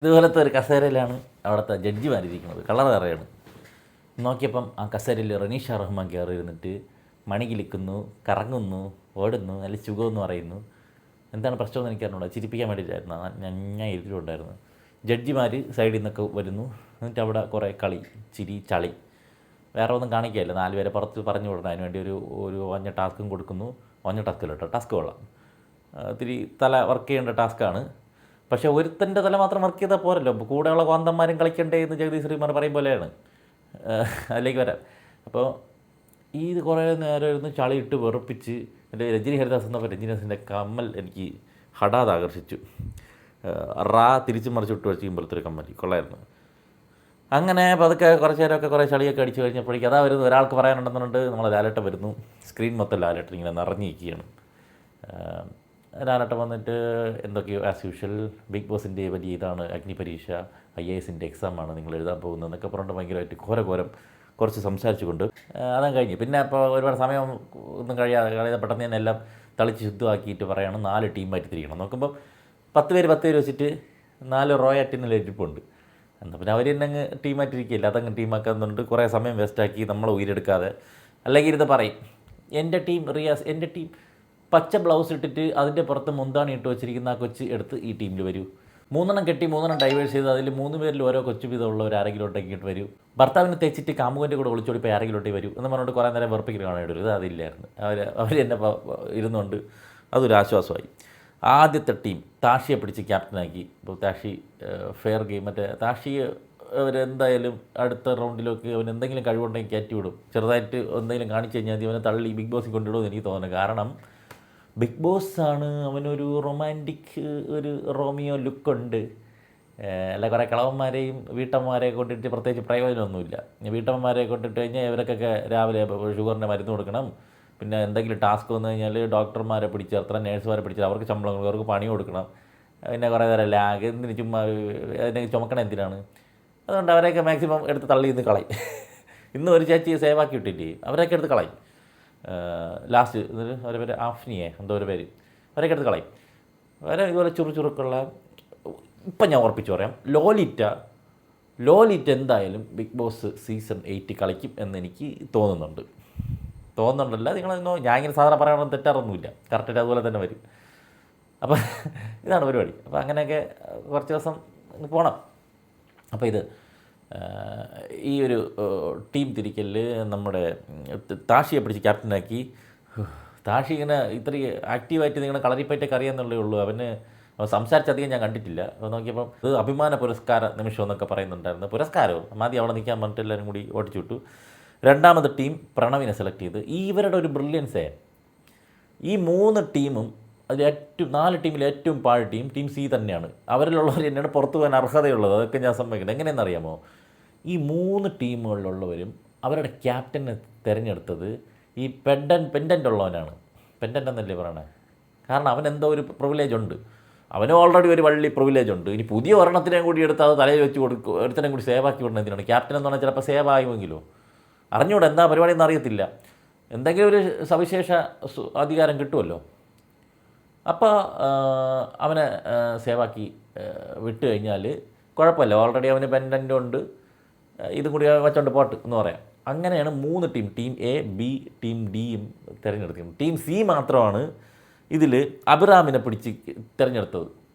ഇതുപോലത്തെ ഒരു കസേരയിലാണ് അവിടുത്തെ ജഡ്ജിമാരിയിരിക്കുന്നത്. കളർ കറയാണ്. നോക്കിയപ്പം ആ കസേരയിൽ റനീഷ റഹ്മാൻ കയറി ഇരുന്നിട്ട് മണി കിളിക്കുന്നു, കറങ്ങുന്നു, ഓടുന്നു, നല്ല സുഖമെന്ന് പറയുന്നു. എന്താണ് പ്രശ്നമെന്ന് എനിക്കറിഞ്ഞൂടാ. ചിരിപ്പിക്കാൻ വേണ്ടിയിട്ടായിരുന്നു. ഞാൻ ഇരുട്ടിലുണ്ടായിരുന്നു. ജഡ്ജിമാർ സൈഡിൽ നിന്നൊക്കെ വരുന്നു. എന്നിട്ട് അവിടെ കുറേ കളി, ചിരി, ചളി. വേറെ ഒന്നും കാണിക്കുകയില്ല. 4 പേരെ പുറത്ത് പറഞ്ഞു വിടണം. അതിന് വേണ്ടി ഒരു ഒഞ്ഞ ടാസ്കും കൊടുക്കുന്നു. ഒഞ്ഞ ടാസ്കല്ല കേട്ടോ, ടാസ്ക് കൊള്ളാം. ഇത്തിരി തല വർക്ക് ചെയ്യേണ്ട ടാസ്ക്കാണ്. പക്ഷേ ഒരുത്തൻ്റെ തല മാത്രം വർക്ക് ചെയ്താൽ പോരല്ലോ, കൂടെയുള്ള കോന്തന്മാരും കളിക്കണ്ടേ എന്ന് ജഗദീഷ് ശ്രീമാർ പറയും പോലെയാണ്. അതിലേക്ക് വരാം. അപ്പോൾ ഇത് കുറേ നേരം ഇരുന്ന് ചളിയിട്ട് വെറുപ്പിച്ച് എൻ്റെ രഞ്ജിനി ഹരിദാസ് എന്നപ്പോൾ രഞ്ജിനി ഹരിദാസിൻ്റെ കമ്മൽ എനിക്ക് ഹഠാത് ആകർഷിച്ചു. തിരിച്ചു മറിച്ച് വിട്ട് വെച്ചുമ്പോഴത്തെ ഒരു കമ്മൽ കൊള്ളായിരുന്നു. അങ്ങനെ പതുക്കെ കുറച്ച് നേരമൊക്കെ കുറേ ചളിയൊക്കെ അടിച്ച് കഴിഞ്ഞപ്പോഴേക്കും അതാ വരുന്നു. ഒരാൾക്ക് പറയാനുണ്ടെന്നുണ്ട്. നമ്മളെ ലാലേട്ടൻ വരുന്നു. സ്ക്രീൻ മൊത്തം ലാലേട്ടൻ ഇങ്ങനെ നിറഞ്ഞിരിക്കുകയാണ്. ലാലേട്ടൻ വന്നിട്ട് എന്തൊക്കെയോ ആസ് യൂഷ്വൽ ബിഗ് ബോസിൻ്റെ വലിയ ഇതാണ്, അഗ്നിപരീക്ഷ, IASൻ്റെ എക്സാമാണ് നിങ്ങൾ എഴുതാൻ പോകുന്നത് എന്നൊക്കെ പറഞ്ഞിട്ട് ഭയങ്കരമായിട്ട് ഘോരം കുറച്ച് സംസാരിച്ചുകൊണ്ട് അതും കഴിഞ്ഞ് പിന്നെ അപ്പോൾ ഒരുപാട് സമയം ഒന്നും കഴിയാതെ പെട്ടെന്ന് തന്നെ എല്ലാം തളിച്ച് ശുദ്ധമാക്കിയിട്ട് പറയണം 4 ടീമായിട്ട് തിരിക്കണം. നോക്കുമ്പോൾ 10 പേര് വെച്ചിട്ട് 4 റോയാറ്റിന് ഇരിപ്പുണ്ട്. എന്നാൽ പിന്നെ അവർ തന്നെ അങ്ങ് ടീമായിട്ടിരിക്കില്ല, അതങ്ങ് ടീമാക്കുന്നുണ്ട്. കുറേ സമയം വേസ്റ്റാക്കി നമ്മളെ ഉയരെടുക്കാതെ. അല്ലെങ്കിൽ ഇത് പറയും, എൻ്റെ ടീം റിയാസ്, എൻ്റെ ടീം പച്ച ബ്ലൗസ് ഇട്ടിട്ട് അതിൻ്റെ പുറത്ത് മുന്താണി ഇട്ട് വെച്ചിരിക്കുന്ന ആ കൊച്ച് എടുത്ത് ഈ ടീമിൽ വരൂ. 3 കെട്ടി 3 ഡൈവേഴ്സ് ചെയ്ത് അതിൽ 3 പേരിൽ ഓരോ കൊച്ചു വീതമുള്ളവർ ആരെങ്കിലോട്ടേക്കിട്ട് വരൂ. ഭർത്താവിന് തെച്ചിട്ട് കാമുകൻ്റെ കൂടെ ഒളിച്ചോടിപ്പോൾ ആരെങ്കിലോട്ടേ വരൂ എന്ന് പറഞ്ഞുകൊണ്ട് കുറേ നേരം വെറുപ്പിക്കൽ കാണേണ്ടി വരും. ഇത് അതില്ലായിരുന്നു. അവർ തന്നെ ഇരുന്നുകൊണ്ട് അതൊരു ആശ്വാസമായി. ആദ്യത്തെ ടീം താഷിയെ പിടിച്ച് ക്യാപ്റ്റനാക്കി. ഇപ്പോൾ താഷി ഫെയർ ഗെയിം, മറ്റേ താഷിയെ അവരെന്തായാലും അടുത്ത റൗണ്ടിലൊക്കെ അവൻ എന്തെങ്കിലും കഴിവുണ്ടെങ്കിൽ കയറ്റി വിടും. ചെറുതായിട്ട് എന്തെങ്കിലും കാണിച്ചു കഴിഞ്ഞാൽ അവനെ തള്ളി ബിഗ് ബോസിൽ കൊണ്ടുവിടുമെന്ന് എനിക്ക് തോന്നുന്നു. കാരണം ബിഗ് ബോസാണ്, അവനൊരു റൊമാൻറ്റിക് ഒരു റോമിയോ ലുക്കുണ്ട്. അല്ല കുറേ കളവന്മാരെയും വീട്ടമ്മമാരെ കൊണ്ടിട്ട് പ്രത്യേകിച്ച് പ്രയോജനമൊന്നുമില്ല. വീട്ടമ്മമാരെ കൊണ്ടിട്ട് കഴിഞ്ഞാൽ ഇവർക്കൊക്കെ രാവിലെ ഷുഗറിൻ്റെ മരുന്ന് കൊടുക്കണം. പിന്നെ എന്തെങ്കിലും ടാസ്ക് വന്നു കഴിഞ്ഞാൽ ഡോക്ടർമാരെ പിടിച്ച് നിർത്തണം, നേഴ്സുമാരെ പിടിച്ച് അവർക്ക് ശമ്പളം കൊടുക്കണം, അവർക്ക് പണി കൊടുക്കണം. പിന്നെ കുറേ നേരം ലാഗ് എന്തിന് ചുമ്മാ അതിനെ ചുമക്കണം എന്തിനാണ്. അതുകൊണ്ട് അവരെയൊക്കെ മാക്സിമം എടുത്ത് തള്ളി ഇന്ന് കളയും. ഇന്ന് ഒരു ചേച്ചി സേവാക്കി വിട്ടിട്ട് അവരെയൊക്കെ എടുത്ത് കളയും. ലാസ്റ്റ് അവരുടെ പേര് ആഫ്നിയെ എന്തോ ഒരു പേര്, അവരൊക്കെ എടുത്ത് കളയും. അവരെ ഇതുപോലെ ചുറുക്കുള്ള ഇപ്പം ഞാൻ ഉറപ്പിച്ച് പറയാം, ലോലിറ്റ എന്തായാലും ബിഗ് ബോസ് സീസൺ 8 കളിക്കും എന്നെനിക്ക് തോന്നുന്നുണ്ടല്ല. നിങ്ങളെന്നോ ഞാൻ ഇങ്ങനെ സാധാരണ പറയാനൊന്നും തെറ്റാറൊന്നുമില്ല, കറക്റ്റായിട്ട് അതുപോലെ തന്നെ വരും. അപ്പോൾ ഇതാണ് പരിപാടി. അപ്പോൾ അങ്ങനെയൊക്കെ കുറച്ച് ദിവസം പോകണം. അപ്പോൾ ഇത് ഈ ഒരു ടീം തിരിക്കലിൽ നമ്മുടെ താഷിയെ പിടിച്ച് ക്യാപ്റ്റനാക്കി. താഷി ഇങ്ങനെ ഇത്രയും ആക്റ്റീവായിട്ട് നിങ്ങളുടെ കളരിപ്പറ്റൊക്കെ അറിയാമെന്നുള്ളേ ഉള്ളൂ. അവന് സംസാരിച്ചധികം ഞാൻ കണ്ടിട്ടില്ല. നോക്കിയപ്പം ഇത് അഭിമാന പുരസ്കാര നിമിഷം എന്നൊക്കെ പറയുന്നുണ്ടായിരുന്നു. പുരസ്കാരവും ആദ്യം അവിടെ നിൽക്കാൻ പറഞ്ഞിട്ട് എല്ലാവരും കൂടി ഓടിച്ചു വിട്ടു. രണ്ടാമത് ടീം പ്രണവിനെ സെലക്ട് ചെയ്ത്. ഇവരുടെ ഒരു ബ്രില്യൻസേ, ഈ 3 ടീമും അതിൽ 4 ടീമിൽ ഏറ്റവും പാഴ് ടീം സി തന്നെയാണ്. അവരിലുള്ളവർ തന്നെയാണ് പുറത്തു പോകാൻ അർഹതയുള്ളത്. അതൊക്കെ ഞാൻ സമ്മതിക്കുന്നത്. എങ്ങനെയെന്നറിയാമോ, ഈ 3 ടീമുകളിലുള്ളവരും അവരുടെ ക്യാപ്റ്റനെ തിരഞ്ഞെടുത്തത് ഈ പെൻഡൻ്റ് ഉള്ളവനാണ്. പെൻഡൻ്റ് എന്നല്ലേ പറയണേ? കാരണം അവൻ എന്തോ ഒരു പ്രിവിലേജ് ഉണ്ട്. അവന് ഓൾറെഡി ഒരു വള്ളി പ്രിവിലേജ് ഉണ്ട്. ഇനി പുതിയ ഒരെണ്ണത്തിനെയും കൂടി എടുത്ത് അത് തലയിൽ വെച്ച് കൊടുക്കും, ഒരുത്തനെയും കൂടി സേവാക്കി വിടണം. എന്തിനാണ് ക്യാപ്റ്റൻ എന്ന് പറഞ്ഞാൽ ചിലപ്പോൾ സേവ് ആയുമെങ്കിലോ അറിഞ്ഞൂടെ, എന്താ പരിപാടിയെന്ന് അറിയത്തില്ല. എന്തെങ്കിലും ഒരു സവിശേഷ അധികാരം കിട്ടുമല്ലോ. അപ്പോൾ അവനെ സേവാക്കി വിട്ട് കഴിഞ്ഞാൽ കുഴപ്പമില്ല. ഓൾറെഡി അവന് പെൻഡൻ്റ് ഉണ്ട്, ഇതും കൂടി വച്ചോണ്ട് പോട്ട് എന്ന് പറയാം. അങ്ങനെയാണ് 3 ടീം എ, ബി, ടീം ഡിയും തിരഞ്ഞെടുക്കുന്നത്. ടീം സി മാത്രമാണ് ഇതിൽ അബിറാമിനെ പിടിച്ച് തിരഞ്ഞെടുത്തത്.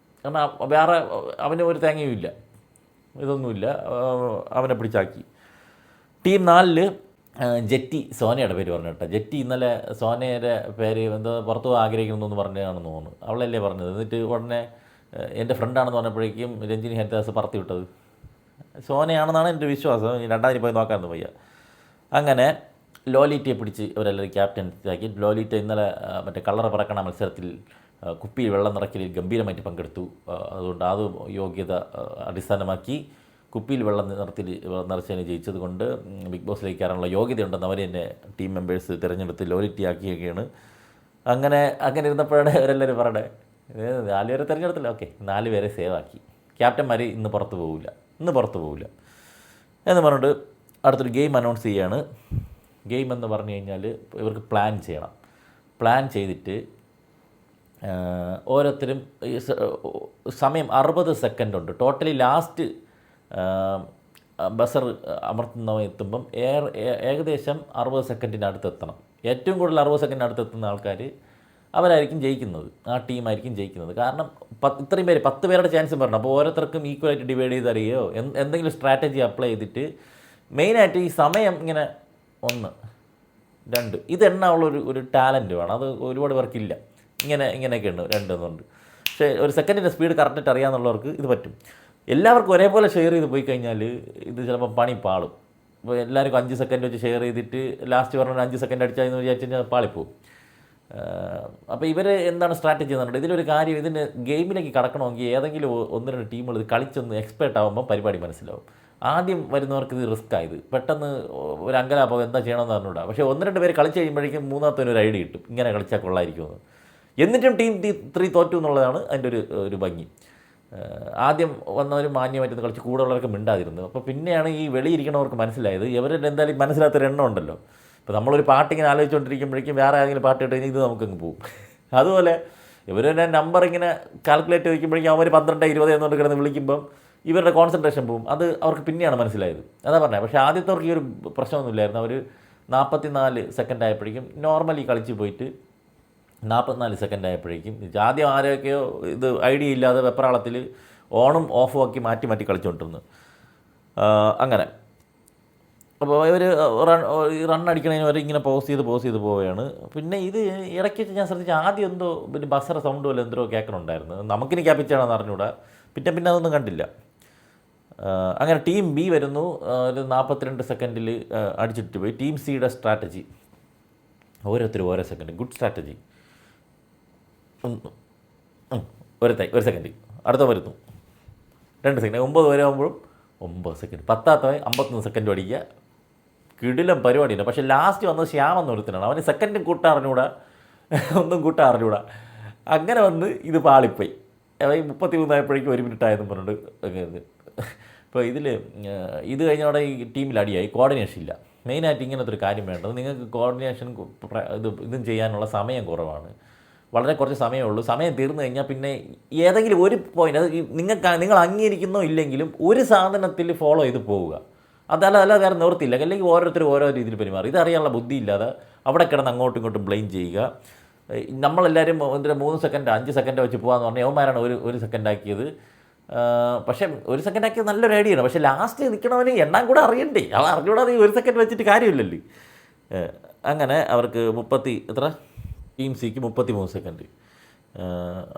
കാരണം വേറെ അവന് ഒരു തേങ്ങയുമില്ല, ഇതൊന്നുമില്ല, അവനെ പിടിച്ചാക്കി. ടീം 4 ജെറ്റി, സോനയുടെ പേര് പറഞ്ഞു കേട്ടോ. ജെറ്റി ഇന്നലെ സോനയുടെ പേര് എന്തോ പുറത്തു പോകാൻ ആഗ്രഹിക്കണമെന്ന് പറഞ്ഞതാണെന്ന് തോന്നുന്നു. അവളല്ലേ പറഞ്ഞത്. എന്നിട്ട് ഉടനെ എൻ്റെ ഫ്രണ്ടാണെന്ന് പറഞ്ഞപ്പോഴേക്കും രഞ്ജിനി ഹരിദാസ് പറത്തി വിട്ടത് സോനയാണെന്നാണ് എൻ്റെ വിശ്വാസം. രണ്ടാമതിന് പോയി നോക്കാമെന്ന് വയ്യ. അങ്ങനെ ലോലിറ്റയെ പിടിച്ച് അവരെല്ലാവരും ക്യാപ്റ്റൻസിയാക്കി. ലോലിറ്റ ഇന്നലെ മറ്റേ കളർ പറക്കണ മത്സരത്തിൽ കുപ്പിയിൽ വെള്ളം നിറയ്ക്കലിൽ ഗംഭീരമായിട്ട് പങ്കെടുത്തു. അതുകൊണ്ട് അത് യോഗ്യത അടിസ്ഥാനമാക്കി കുപ്പിയിൽ വെള്ളം നിറച്ചതിന് ജയിച്ചത് കൊണ്ട് ബിഗ് ബോസിലേക്ക് കയറാനുള്ള യോഗ്യതയുണ്ടെന്ന് അവർ തന്നെ ടീം മെമ്പേഴ്സ് തിരഞ്ഞെടുത്ത് ലോലിറ്റിയാക്കിയൊക്കെയാണ്. അങ്ങനെ ഇരുന്നപ്പോഴാണ് അവരെല്ലാവരും പറയണേ 4 പേരെ തിരഞ്ഞെടുത്തില്ല, ഓക്കെ 4 പേരെ സേവാക്കി. ക്യാപ്റ്റന്മാർ ഇന്ന് പുറത്ത് പോവില്ല എന്ന് പറഞ്ഞിട്ട് അടുത്തൊരു ഗെയിം അനൗൺസ് ചെയ്യുകയാണ്. ഗെയിം എന്ന് പറഞ്ഞു കഴിഞ്ഞാൽ ഇവർക്ക് പ്ലാൻ ചെയ്യണം. പ്ലാൻ ചെയ്തിട്ട് ഓരോരുത്തരും സമയം 60 സെക്കൻഡ് ഉണ്ട് ടോട്ടലി. ലാസ്റ്റ് ബസർ അമർത്തുന്ന എത്തുമ്പം ഏകദേശം 60 സെക്കൻഡിനടുത്ത് എത്തണം. ഏറ്റവും കൂടുതൽ 60 സെക്കൻഡിനടുത്ത് എത്തുന്ന ആൾക്കാർ അവരായിരിക്കും ജയിക്കുന്നത്, ആ ടീമായിരിക്കും ജയിക്കുന്നത്. കാരണം ഇത്രയും പേര് 10 പേരുടെ ചാൻസും പറഞ്ഞു. അപ്പോൾ ഓരോരുത്തർക്കും ഈക്വലായിട്ട് ഡിവൈഡ് ചെയ്ത് അറിയുകയോ എന്തെങ്കിലും സ്ട്രാറ്റജി അപ്ലൈ ചെയ്തിട്ട് മെയിനായിട്ട് ഈ സമയം ഇങ്ങനെ 1, 2 ഇതെണ്ണമുള്ള ഒരു ടാലൻറ്റ് വേണം. അത് ഒരുപാട് പേർക്കില്ല. ഇങ്ങനെയൊക്കെ ഉണ്ട് 2 എന്നുണ്ട്. പക്ഷേ ഒരു സെക്കൻഡിൻ്റെ സ്പീഡ് കറക്റ്റായിട്ട് അറിയാമെന്നുള്ളവർക്ക് ഇത് പറ്റും. എല്ലാവർക്കും ഒരേപോലെ ഷെയർ ചെയ്ത് പോയി കഴിഞ്ഞാൽ ഇത് ചിലപ്പോൾ പണി പാളും. ഇപ്പോൾ എല്ലാവർക്കും 5 സെക്കൻഡ് വെച്ച് ഷെയർ ചെയ്തിട്ട് ലാസ്റ്റ് പറഞ്ഞ 5 സെക്കൻഡ് അടിച്ചാൽ വിചാരിച്ചു കഴിഞ്ഞാൽ പാളിപ്പോവും. അപ്പോൾ ഇവർ എന്താണ് സ്ട്രാറ്റജി എന്നുണ്ട്. ഇതിലൊരു കാര്യം, ഇതിന് ഗെയിമിലേക്ക് കടക്കണമെങ്കിൽ ഏതെങ്കിലും 1-2 ടീമുകൾ ഇത് കളിച്ചൊന്ന് എക്സ്പേർട്ട് ആകുമ്പോൾ പരിപാടി മനസ്സിലാവും. ആദ്യം വരുന്നവർക്ക് ഇത് റിസ്ക് ആയത് പെട്ടെന്ന് ഒരു അങ്കലാപ്പം എന്താ ചെയ്യണമെന്ന് പറഞ്ഞുകൂടാ. പക്ഷേ 1-2 പേര് കളിച്ച് കഴിയുമ്പോഴേക്കും മൂന്നാമത്തെ ഒരു ഐഡിയ കിട്ടും, ഇങ്ങനെ കളിച്ചാൽ കൊള്ളായിരിക്കുമെന്ന്. എന്നിട്ടും ടീം 3 തോറ്റു എന്നുള്ളതാണ് അതിൻ്റെ ഒരു ഭംഗി. ആദ്യം വന്നവർ മാന്യമായിട്ട് കളിച്ച് കൂടുതലുള്ളവർക്ക് മിണ്ടാതിരുന്നു. അപ്പോൾ പിന്നെയാണ് ഈ വെളിയിരിക്കണവർക്ക് മനസ്സിലായത് ഇവരുടെ എന്തായാലും മനസ്സിലാത്തൊരു എണ്ണം ഉണ്ടല്ലോ. ഇപ്പോൾ നമ്മളൊരു പാട്ടിങ്ങനെ ആലോചിച്ചുകൊണ്ടിരിക്കുമ്പോഴേക്കും വേറെ ഏതെങ്കിലും പാട്ട് ഇട്ട് കഴിഞ്ഞാൽ ഇത് നമുക്കങ്ങ് പോകും. അതുപോലെ ഇവരുടെ നമ്പർ ഇങ്ങനെ കാൽക്കുലേറ്റ് വയ്ക്കുമ്പോഴേക്കും അവർ 12, 20 എന്നുകൊണ്ട് കിടന്ന് വിളിക്കുമ്പം ഇവരുടെ കോൺസെൻട്രേഷൻ പോകും. അത് അവർക്ക് പിന്നെയാണ് മനസ്സിലായത്. അതാ പറഞ്ഞത്. പക്ഷേ ആദ്യത്തവർക്ക് ഈ ഒരു പ്രശ്നമൊന്നുമില്ലായിരുന്നു. അവർ 44 സെക്കൻഡ് ആയപ്പോഴേക്കും നോർമലി കളിച്ച് പോയിട്ട് 44 സെക്കൻഡ് ആയപ്പോഴേക്കും ആദ്യം ആരെയൊക്കെയോ ഇത് ഐഡിയ ഇല്ലാതെ വെപ്രാളത്തിൽ ഓണും ഓഫും ആക്കി മാറ്റി കളിച്ചുകൊണ്ടിരുന്നു. അങ്ങനെ അപ്പോൾ ഇവർ റൺ അടിക്കണതിന് വരെ ഇങ്ങനെ പോസ് ചെയ്ത് പോവുകയാണ്. പിന്നെ ഇത് ഇടയ്ക്ക് വെച്ച് ഞാൻ ശ്രദ്ധിച്ചു, ആദ്യം എന്തോ പിന്നെ ബസറ സൗണ്ട് പോലെ എന്തോ കേൾക്കണുണ്ടായിരുന്നു. നമുക്കിനി ക്യാപ്പിച്ചാണെന്ന് അറിഞ്ഞൂടാ. പിന്നെ അതൊന്നും കണ്ടില്ല. അങ്ങനെ ടീം ബി വരുന്നു. ഒരു 42 സെക്കൻഡിൽ അടിച്ചിട്ട് പോയി. ടീം സിയുടെ സ്ട്രാറ്റജി ഓരോരുത്തരും ഓരോ സെക്കൻഡ്. Good strategy. ഒരു സെക്കൻഡ് അടുത്ത വരുന്നു. 2 സെക്കൻഡ് 9 വരെ ആകുമ്പോഴും 9 സെക്കൻഡ്. 10ാമത്തെ 51 സെക്കൻഡ് അടിക്കുക. കിടിലം പരിപാടിയുണ്ട്. പക്ഷേ ലാസ്റ്റ് വന്നത് ശ്യാമെന്ന് ഒരുത്തനാണ്. അവന് സെക്കൻഡ് കൂട്ടാൻ അറിഞ്ഞൂടാ, ഒന്നും കൂട്ടാൻ അറിഞ്ഞൂടാ. അങ്ങനെ വന്ന് ഇത് പാളിപ്പോയി. 33 ആയപ്പോഴേക്കും 1 മിനിറ്റ് ആയെന്നും പറഞ്ഞിട്ട്. ഇപ്പോൾ ഇത് കഴിഞ്ഞവിടെ ഈ ടീമിൽ അടിയായി. കോർഡിനേഷൻ ഇല്ല. മെയിനായിട്ട് ഇങ്ങനത്തെ ഒരു കാര്യം വേണ്ടത്. നിങ്ങൾക്ക് കോർഡിനേഷൻ ഇതും ചെയ്യാനുള്ള സമയം കുറവാണ്. വളരെ കുറച്ച് സമയമേ ഉള്ളൂ. സമയം തീർന്നു കഴിഞ്ഞാൽ പിന്നെ ഏതെങ്കിലും ഒരു പോയിൻ്റ്, അത് നിങ്ങൾ അംഗീകരിക്കുന്നോ ഇല്ലെങ്കിലും ഒരു സാധനത്തിൽ ഫോളോ ചെയ്ത് പോവുക. അതല്ല വേറെ നിവൃത്തിയില്ല. അല്ലെങ്കിൽ ഓരോരുത്തരും ഓരോ രീതിയിൽ പെരുമാറും. ഇതറിയാനുള്ള ബുദ്ധിയില്ലാതെ അവിടെ കിടന്ന് അങ്ങോട്ടും ഇങ്ങോട്ടും ബ്ലെയിം ചെയ്യുക. നമ്മളെല്ലാവരും 3 സെക്കൻഡ് 5 സെക്കൻഡ് വെച്ച് പോകാമെന്ന് പറഞ്ഞാൽ യവന്മാരാണ് ഒരു സെക്കൻഡ് ആക്കിയത്. പക്ഷേ 1 സെക്കൻഡ് ആക്കിയത് നല്ലൊരു ഐഡിയ ആണ്. പക്ഷേ ലാസ്റ്റ് നിൽക്കണവന് എണ്ണാൻ കൂടെ അറിയണ്ടേ. അത് അറിഞ്ഞൂടാതെ 1 സെക്കൻഡ് വെച്ചിട്ട് കാര്യമില്ലല്ലോ. അങ്ങനെ അവർക്ക് ടീം സിക്ക് 33 സെക്കൻഡ്.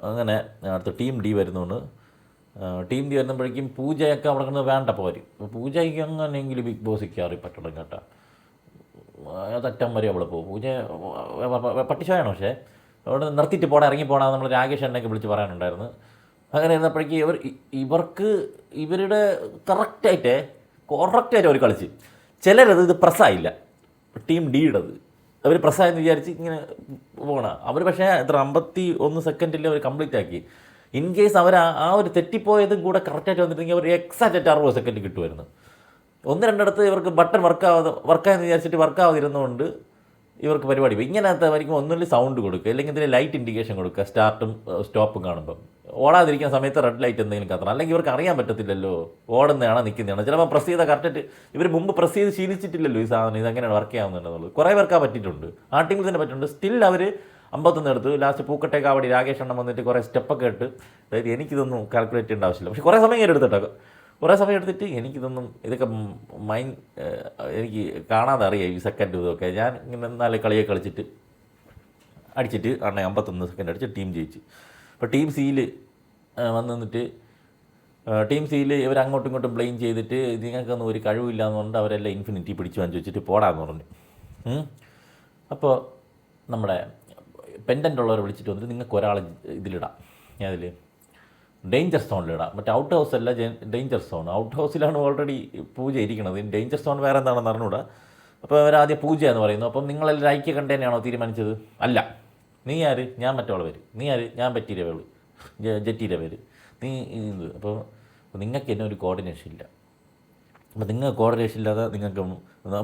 അങ്ങനെ അടുത്ത ടീം ഡി വരുന്നുണ്ട്. ടീം ഡി വരുമ്പോഴേക്കും പൂജയൊക്കെ അവിടെ കിടന്ന് വേണ്ട പോര്. പൂജയ്ക്ക് അങ്ങനെയെങ്കിലും ബിഗ് ബോസ് കയറി പറ്റണം കേട്ടോ. അതറ്റം വരെ അവളെ പോകും. പൂജ പട്ടിശോയാണ്. പക്ഷേ അവിടെ നിർത്തിയിട്ട് ഇറങ്ങി പോടാ നമ്മൾ രാകേഷ് എണ്ണയൊക്കെ വിളിച്ച് പറയാനുണ്ടായിരുന്നു. അങ്ങനെ ഇരുന്നപ്പോഴേക്കും ഇവരുടെ കറക്റ്റായിട്ട് അവർ കളിച്ച്. ചിലരത് ഇത് പ്രസ്സായില്ല. ടീം ഡിയുടേത് അവർ പ്രസ്സായെന്ന് വിചാരിച്ച് ഇങ്ങനെ പോകണം. അവർ പക്ഷേ 51 സെക്കൻഡിൽ അവർ കംപ്ലീറ്റ് ആക്കി. ഇൻ കേസ് അവർ ആ ഒരു തെറ്റിപ്പോയതും കൂടെ കറക്റ്റായിട്ട് വന്നിട്ടുണ്ടെങ്കിൽ അവർ എക്സാക്റ്റായിട്ട് 60 സെക്കൻഡ് കിട്ടുമായിരുന്നു. 1-2 ഇവർക്ക് ബട്ടൺ വർക്കായെന്ന് വിചാരിച്ചിട്ട് വർക്കാവാതിരുന്നതുകൊണ്ട് ഇവർക്ക് പരിപാടി പോയി. ഇങ്ങനത്തെ വരിക്കും ഒന്നുമില്ല സൗണ്ട് കൊടുക്കുക, അല്ലെങ്കിൽ ഇതിൽ ലൈറ്റ് ഇൻഡിക്കേഷൻ കൊടുക്കുക. സ്റ്റാർട്ടും സ്റ്റോപ്പും കാണുമ്പം ഓടാതിരിക്കുന്ന സമയത്ത് റെഡ് ലൈറ്റ് എന്തെങ്കിലും കത്തണം. അല്ലെങ്കിൽ ഇവർക്ക് അറിയാൻ പറ്റത്തില്ലല്ലോ ഓടുന്നതാണോ നിൽക്കുന്നതാണോ. ചിലപ്പോൾ പ്രസ് ചെയ്താൽ കറക്റ്റായിട്ട് ഇവർ മുമ്പ് പ്രസ് ചെയ്ത് ശീലിച്ചിട്ടില്ലല്ലോ ഈ സാധനം ഇതെങ്ങനെയാണ് വർക്ക് ചെയ്യാവുന്നുണ്ടെന്നുള്ളത്. കുറേ പേർക്ക് പറ്റിയിട്ടുണ്ട്. ആ ടീമിൽ തന്നെ പറ്റിയിട്ടുണ്ട്. സ്റ്റിൽ അവർ 51 എടുത്തു. ലാസ്റ്റ് പൂക്കട്ടേക്ക് അവിടെ രാകേഷ് എണ്ണം വന്നിട്ട് കുറേ സ്റ്റെപ്പൊക്കെ ഇട്ട്. അതായത് എനിക്കിതൊന്നും കാൽക്കുലേറ്റ് ചെയ്യേണ്ട ആവശ്യമില്ല. പക്ഷേ കുറേ സമയം എടുത്തിട്ടോ. കുറേ സമയം എടുത്തിട്ട് ഇതൊക്കെ എനിക്ക് കാണാതെ അറിയാം ഈ സെക്കൻഡ് ഇതൊക്കെ. ഞാൻ ഇങ്ങനെ 4 കളിയൊക്കെ കളിച്ചിട്ട് അടിച്ചിട്ട് 51 സെക്കൻഡ് അടിച്ച് ടീം ജയിച്ചു. അപ്പോൾ ടീം സിയിൽ വന്നിട്ട് ടീം സിയിൽ ഇവർ അങ്ങോട്ടും ഇങ്ങോട്ടും ബ്ലെയിം ചെയ്തിട്ട് നിങ്ങൾക്കൊന്നും ഒരു കഴിവില്ല എന്നുകൊണ്ട് അവരെല്ലാം ഇൻഫിനിറ്റി പിടിച്ചു വാങ്ങിച്ച് വെച്ചിട്ട് പോടാന്ന് പറഞ്ഞു. അപ്പോൾ നമ്മുടെ പെൻഡൻ്റ് ഉള്ളവരെ വിളിച്ചിട്ട് വന്നിട്ട് നിങ്ങൾക്ക് ഒരാളെ ഇതിലിടാം, അതിൽ ഡേഞ്ചർ സോണിലിടാം. മറ്റേ ഔട്ട് ഹൗസ് അല്ല, ഡേഞ്ചർ സോൺ. ഔട്ട് ഹൗസിലാണ് ഓൾറെഡി പൂജ ഇരിക്കുന്നത്. ഡേഞ്ചർ സോൺ വേറെ എന്താണെന്ന് അറിഞ്ഞൂടാ. അപ്പോൾ അവരാദ്യം പൂജ എന്ന് പറയുന്നു. അപ്പം നിങ്ങളെല്ലാം ഐക്യ കണ്ടേനെയാണോ തീരുമാനിച്ചത്? അല്ല. നീ ആര്? ഞാൻ മറ്റോളെ പേര്. നീ ആര്? ഞാൻ പറ്റീരെ പേര്, ജറ്റീരെ പേര്. നീ ഇത്. അപ്പോൾ നിങ്ങൾക്ക് തന്നെ ഒരു കോർഡിനേഷൻ ഇല്ല. അപ്പോൾ നിങ്ങൾക്ക് കോർഡിനേഷൻ ഇല്ലാതെ നിങ്ങൾക്ക്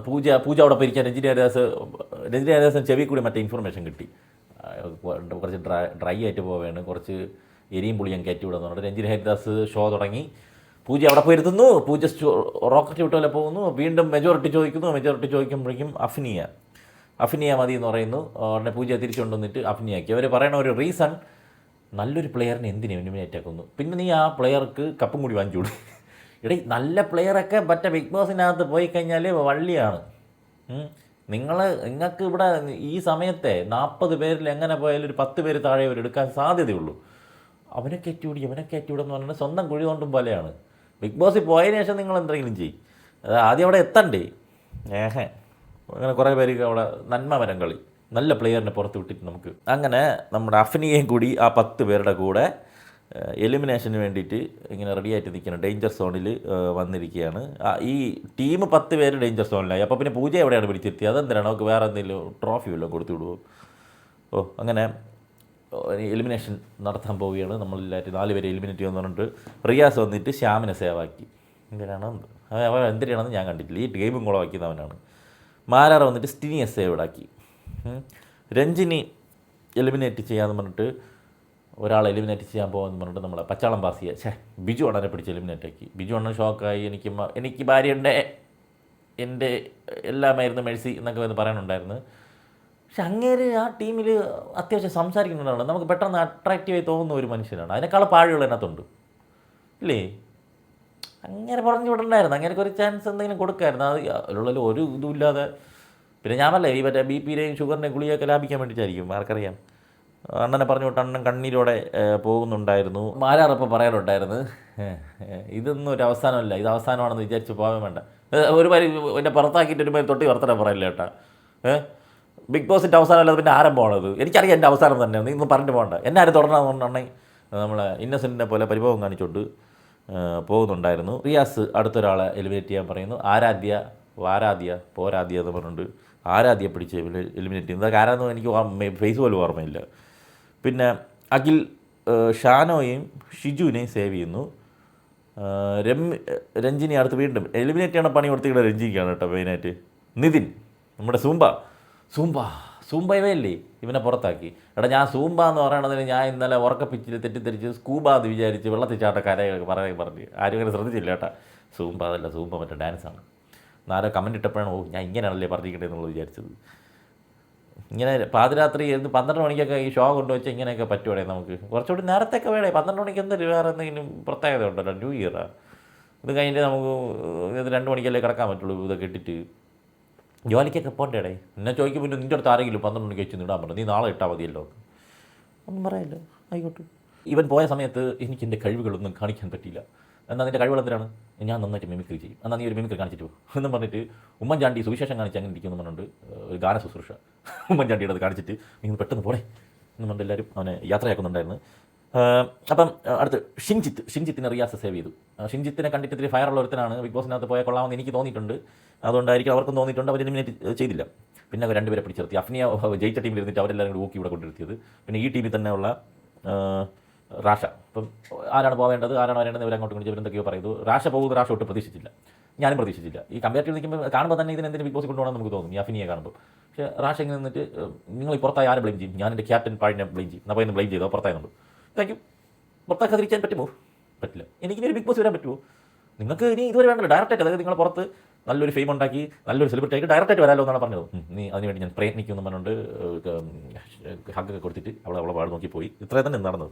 പൂജ അവിടെ പരിക്കാൻ രജനി ഹരിദാസൻ ചെവി കൂടി മറ്റേ ഇൻഫർമേഷൻ കിട്ടി. കുറച്ച് ഡ്രൈ ആയിട്ട് പോവുകയാണ്, കുറച്ച് എരിയും പുളിയും കയറ്റി വിടുന്നു പറഞ്ഞിട്ട് രഞ്ജിനി ഹരിദാസ് ഷോ തുടങ്ങി. പൂജ അവിടെ പോയിരുത്തുന്നു, പൂജ റോക്കറ്റ് വിട്ട് പോലെ പോകുന്നു, വീണ്ടും മെജോറിറ്റി ചോദിക്കുമ്പോഴേക്കും അഫ്നിയ മതി എന്ന് പറയുന്നു. ഉടനെ പൂജ തിരിച്ചു കൊണ്ടുവന്നിട്ട് അഫ്നിയാക്കി. അവർ പറയണ ഒരു റീസൺ, നല്ലൊരു പ്ലെയറിനെ എന്തിനു എലിമിനേറ്റ് ആക്കുന്നു, പിന്നെ നീ ആ പ്ലെയർക്ക് കപ്പും കൂടി വാങ്ങിച്ചോളൂ. ഇടയിൽ നല്ല പ്ലെയറൊക്കെ മറ്റേ ബിഗ് ബോസിനകത്ത് പോയി കഴിഞ്ഞാൽ വള്ളിയാണ്. നിങ്ങൾക്ക് ഇവിടെ ഈ സമയത്തെ 40 പേരിൽ എങ്ങനെ പോയാലും ഒരു 10 പേര് താഴെ അവർ എടുക്കാൻ സാധ്യതയുള്ളൂ. അവനെ കയറ്റിവിടും എന്ന് പറഞ്ഞാൽ സ്വന്തം കുഴി കൊണ്ടും പോലെയാണ്. ബിഗ് ബോസിൽ പോയതിനു ശേഷം നിങ്ങൾ എന്തെങ്കിലും ചെയ്യും, അത് ആദ്യം അവിടെ എത്തണ്ടേ. അങ്ങനെ കുറേ പേർക്ക് അവിടെ നന്മ മരം കളി, നല്ല പ്ലെയറിനെ പുറത്ത് വിട്ടിട്ട് നമുക്ക് അങ്ങനെ നമ്മുടെ അഫ്നിയെയും കൂടി ആ 10 പേരുടെ കൂടെ എലിമിനേഷന് വേണ്ടിയിട്ട് ഇങ്ങനെ റെഡി ആയിട്ട് നിൽക്കണം. ഡേഞ്ചർ സോണിൽ വന്നിരിക്കുകയാണ്. ഈ ടീം 10 പേര് ഡേഞ്ചർ സോണിലായി. അപ്പോൾ പിന്നെ പൂജ എവിടെയാണ് പിടിച്ചെത്തിയത്? അതെന്തിനാണ് നമുക്ക് വേറെ എന്തെങ്കിലും ട്രോഫി വല്ലതും കൊടുത്തു വിടുമോ? അങ്ങനെ എലിമിനേഷൻ നടത്താൻ പോവുകയാണ്. നമ്മളെല്ലാവരും 4 പേരെ എലിമിനേറ്റ് ചെയ്യുമെന്ന് പറഞ്ഞിട്ട് റിയാസ് വന്നിട്ട് ശ്യാമിനെ സേവാക്കി. എന്തിനാണെന്ന് ഞാൻ കണ്ടിട്ടില്ല. ഈ ഗെയിമും കുളമാക്കിയവനാണ്. മാരാറ വന്നിട്ട് സ്റ്റിനിയെ സേവിടാക്കി. രഞ്ജിനി എലിമിനേറ്റ് ചെയ്യാമെന്ന് പറഞ്ഞിട്ട് ഒരാളെ എലിമിനേറ്റ് ചെയ്യാൻ പോകുമെന്ന് പറഞ്ഞിട്ട് നമ്മളെ പച്ചാളം പാസിയെ ബിജു അണ്ണനെ പിടിച്ച് എലിമിനേറ്റ് ആക്കി. ബിജു അണ്ണൻ ഷോക്കായി. എനിക്ക് ഭാര്യയുണ്ട്, എൻ്റെ എല്ലാമായിരുന്നു മെഴ്സി എന്നൊക്കെ വന്ന് പറയാനുണ്ടായിരുന്നു. പക്ഷെ അങ്ങേര് ആ ടീമിൽ അത്യാവശ്യം സംസാരിക്കുന്നുണ്ടാണ്. നമുക്ക് പെട്ടെന്ന് അട്രാക്റ്റീവായി തോന്നുന്ന ഒരു മനുഷ്യനാണ്. അതിനേക്കാൾ പാഴുകൾ അതിനകത്തുണ്ട് ഇല്ലേ? അങ്ങനെ പറഞ്ഞു വിടണ്ടായിരുന്നു. അങ്ങനെ ഒരു ചാൻസ് എന്തെങ്കിലും കൊടുക്കായിരുന്നു. അത് അതിലുള്ള ഒരു ഇതുമില്ലാതെ. പിന്നെ ഞാനല്ലേ ഈ മറ്റേ BP-യുടെയും ഷുഗറിൻ്റെയും ഗുളിയൊക്കെ ലാഭിക്കാൻ വേണ്ടിയിട്ടായിരിക്കും, ആർക്കറിയാം. അണ്ണനെ പറഞ്ഞു വിട്ട് അണ്ണൻ കണ്ണീരോടെ പോകുന്നുണ്ടായിരുന്നു. മാരാറപ്പം പറയാനുണ്ടായിരുന്നു, ഇതൊന്നും ഒരു അവസാനമല്ല, ഇത് അവസാനമാണെന്ന് വിചാരിച്ച് പോകാൻ വേണ്ട. ഒരു മാതിരി എന്നെ പുറത്താക്കിയിട്ട് ഒരു മാതിരി തൊട്ടി വർത്തനം പറയില്ല കേട്ടാ. ബിഗ് ബോസിൻ്റെ അവസാനമല്ല, പിന്നെ ആരംഭമാണത്. എനിക്കറിയാം എൻ്റെ അവസാനം തന്നെയാണ്, നീ ഒന്നും പറഞ്ഞിട്ട് പോകണ്ട. എന്നെ ആരും തുടരണമെന്നുണ്ടെങ്കിൽ നമ്മളെ ഇന്നസെൻറ്റിനെ പോലെ പരിഭവം കാണിച്ചുകൊണ്ട് പോകുന്നുണ്ടായിരുന്നു. റിയാസ് അടുത്തൊരാളെ എലിമിനേറ്റ് ചെയ്യാൻ പറയുന്നു. ആരാധ്യ എന്ന് പറഞ്ഞിട്ട് ആരാധ്യ പിടിച്ച് എലിമിനേറ്റ് ചെയ്യുന്നത്. അതൊക്കെ ആരാന്ന് എനിക്ക് ഫേസ് പോലും ഓർമ്മയില്ല. പിന്നെ അഖിൽ ഷാനോയും ഷിജുവിനെയും സേവ് ചെയ്യുന്നു. രഞ്ജിനി അടുത്ത് വീണ്ടും എലിമിനേറ്റ് ചെയ്യണ പണി കൊടുത്തിട്ട് രഞ്ജിനിക്കാണ് കേട്ടോ മെയിനായിട്ട്. നിതിൻ നമ്മുടെ സൂംബയല്ലേ ഇവനെ പുറത്താക്കി. ഞാൻ സൂംബ എന്ന് പറയണതിന് ഞാൻ ഇന്നലെ ഉറക്കപ്പിച്ചിൽ തെറ്റിദ്ധരിച്ച് സ്കൂബ എന്ന് വിചാരിച്ച് വെള്ളത്തിൽ ചാട്ടക്കാരെയൊക്കെ പറഞ്ഞ് ആരും അങ്ങനെ ശ്രദ്ധിച്ചില്ല കേട്ടാ. സൂംബ അതല്ല, സൂംബ മറ്റേ ഡാൻസാണ്. ആരോ കമൻറ്റ് ഇട്ടപ്പോഴാണ് ഞാൻ ഇങ്ങനെയാണല്ലേ പറഞ്ഞിരിക്കട്ടെ എന്നുള്ളത് വിചാരിച്ചത്. ഇങ്ങനെ പാതിരാത്രി 12 മണിക്കൊക്കെ ഈ ഷോ കൊണ്ടുവച്ചാൽ ഇങ്ങനെയൊക്കെ പറ്റുവാണേ നമുക്ക് കുറച്ചുകൂടി നേരത്തെയൊക്കെ വേണേ. 12 മണിക്ക് എന്തെങ്കിലും വേറെ എന്തെങ്കിലും പ്രത്യേകത ഉണ്ടല്ലോ, ന്യൂ ഇയറാണ്. ഇത് കഴിഞ്ഞിട്ട് നമുക്ക് 2 മണിക്കല്ലേ കിടക്കാൻ പറ്റുള്ളൂ. ഇതൊക്കെ ഇട്ടിട്ട് ജോലിക്കൊക്കെ പോണ്ടേടേ. എന്നെ ചോദിക്കുമ്പോൾ നിൻ്റെ അടുത്ത് ആരെങ്കിലും 12 മണിക്ക് വെച്ച് ഇടാൻ പറ്റും, നീ നാളെ ഇട്ടാൽ മതിയല്ലോ. ഒന്നും പറയല്ലോ, ആയിക്കോട്ടെ. ഇവൻ പോയ സമയത്ത് എനിക്ക് എൻ്റെ കഴിവുകളൊന്നും കാണിക്കാൻ പറ്റിയില്ല. എന്നാൽ നിൻ്റെ കഴിവുകൾ എന്തിനാണ്? ഞാൻ നന്നായിട്ട് മിമിക്രി ചെയ്യും, എന്നാൽ നീ ഒരു മിമിക്രി കാണിച്ചിട്ട് പോകും എന്നും പറഞ്ഞിട്ട് ഉമ്മൻചാണ്ടി സുവിശേഷം കാണിച്ച് അങ്ങനെ ഇരിക്കുമെന്ന് പറഞ്ഞിട്ട് ഒരു ഗാന ശുശ്രൂഷ ഉമ്മൻചാണ്ടിയുടെ അത് കാണിച്ചിട്ട് നീ പെട്ടെന്ന് പോടേ എന്ന് പറഞ്ഞിട്ട് എല്ലാവരും അവനെ യാത്രയാക്കുന്നുണ്ടായിരുന്നു. അപ്പം അടുത്ത് ഷിൻജിത്തിനെ റിയാസ് സേവ് ചെയ്തു. ഷിൻജിത്തിനെ കണ്ടിട്ട് ഇത്തിരി ഫയറുള്ള ഒരുത്തനാണ്. ബിഗ് ബോസിനകത്ത് പോയാൽ കൊള്ളാമെന്ന് എനിക്ക് തോന്നിയിട്ടുണ്ട്. അതുകൊണ്ടായിരിക്കും അവർക്കും തോന്നിയിട്ടുണ്ട്. അവർ എലിമിനേറ്റ് ചെയ്തില്ല. പിന്നെ അവർ 2 പേരെ പിടിച്ചിർത്തി. അഫ്നിയ ജയിച്ച ടീമിൽ ഇരുന്നിട്ട് അവരെല്ലാവരും കൂടി ഊക്കി ഇവിടെ കൊണ്ടിരുത്തിയത്. പിന്നെ ഈ ടീമിൽ തന്നെ ഉള്ള റാഷ. ഇപ്പം ആരാണ് പോവേണ്ടത്, ആരാണ് വരേണ്ടത്, ഇവർ അങ്ങോട്ടും ഇങ്ങോട്ടും എന്തൊക്കെയോ പറയുന്നു. റാഷ ഒട്ടും പ്രതീക്ഷിച്ചില്ല, ഞാനും പ്രതീക്ഷിച്ചില്ല. ഈ കമ്പാരിറ്റീവ് നിൽക്കുമ്പോൾ കാണുമ്പോൾ തന്നെ ഇതിനെന്തിന് ബിഗ് ബോസ് കൊണ്ടുപോകണം നമുക്ക് തോന്നും, ഈ അഫ്നിയെ കാണുമ്പോൾ. പക്ഷേ റാഷ ഇങ്ങനെ നിന്നിട്ട് നിങ്ങൾ ഈ പുറത്തായി ആരെ ബ്ലെയിം ചെയ്യും? ഞാൻ എൻ്റെ ക്യാപ്റ്റൻ പാഴിനെ ബ്ലെയിം ചെയ്യും. അപ്പോൾ ഇന്ന് ബ്ലെയിം ചെയ്തോ പുറത്തായിരുന്നു. Thank you. പുറത്താക്കാതിരിക്കാൻ പറ്റുമോ? പറ്റില്ല. എനിക്കിനി ഒരു ബിഗ് ബോസ് വരാൻ പറ്റുമോ? നിങ്ങൾക്ക് ഇനി ഇതുവരെ വേണ്ടല്ലോ ഡയറക്റ്റായിട്ട്. അതായത് നിങ്ങൾ പുറത്ത് നല്ലൊരു ഫെയിം ഉണ്ടാക്കി നല്ലൊരു സെലിബ്രിറ്റി ആക്കി ഡയറക്റ്റായിട്ട് വരാമല്ലോ എന്നാണ് പറഞ്ഞത്. നീ അതിനുവേണ്ടി ഞാൻ പ്രയത്നിക്കുമെന്ന് പറഞ്ഞുകൊണ്ട് ഹഗ്ഗൊക്കെ കൊടുത്തിട്ട് അവളെ പാട് നോക്കി പോയി. ഇത്രയും തന്നെ നടന്നത്.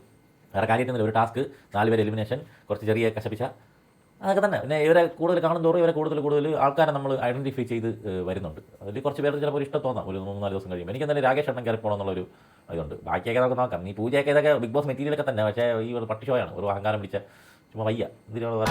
വേറെ കാര്യമായിട്ടൊന്നുമില്ല. ഒരു ടാസ്ക്, 4 പേര് എലിമിനേഷൻ, കുറച്ച് ചെറിയ കശപിച്ച, അതൊക്കെ തന്നെ. പിന്നെ ഇവരെ കൂടുതൽ കാണും തോറും ഇവരെ കൂടുതൽ ആൾക്കാരെ നമ്മൾ ഐഡൻറ്റിഫൈ ചെയ്ത് വരുന്നുണ്ട്. അതിൽ കുറച്ച് പേർക്ക് ചിലപ്പോൾ ഇഷ്ടം തോന്നാം ഒരു 3-4 ദിവസം കഴിയുമ്പോൾ. എനിക്ക് എന്തായാലും രാകേഷ് എണ്ണം കയറി പോകണമെന്നുള്ളൊരു ഇതുണ്ട്. ബാക്കിയൊക്കെ നമുക്ക് നോക്കാം. നീ പൂജയൊക്കെ ഇതൊക്കെ ബിഗ് ബോസ് മെറ്റീരിയലൊക്കെ തന്നെ. പക്ഷേ ഈ ഒരു പട്ടി ഷോയാണ്, ഒരു അഹങ്കാരം പിടിച്ച ചുമ്മാ വയ്യ. ഇതിനുള്ള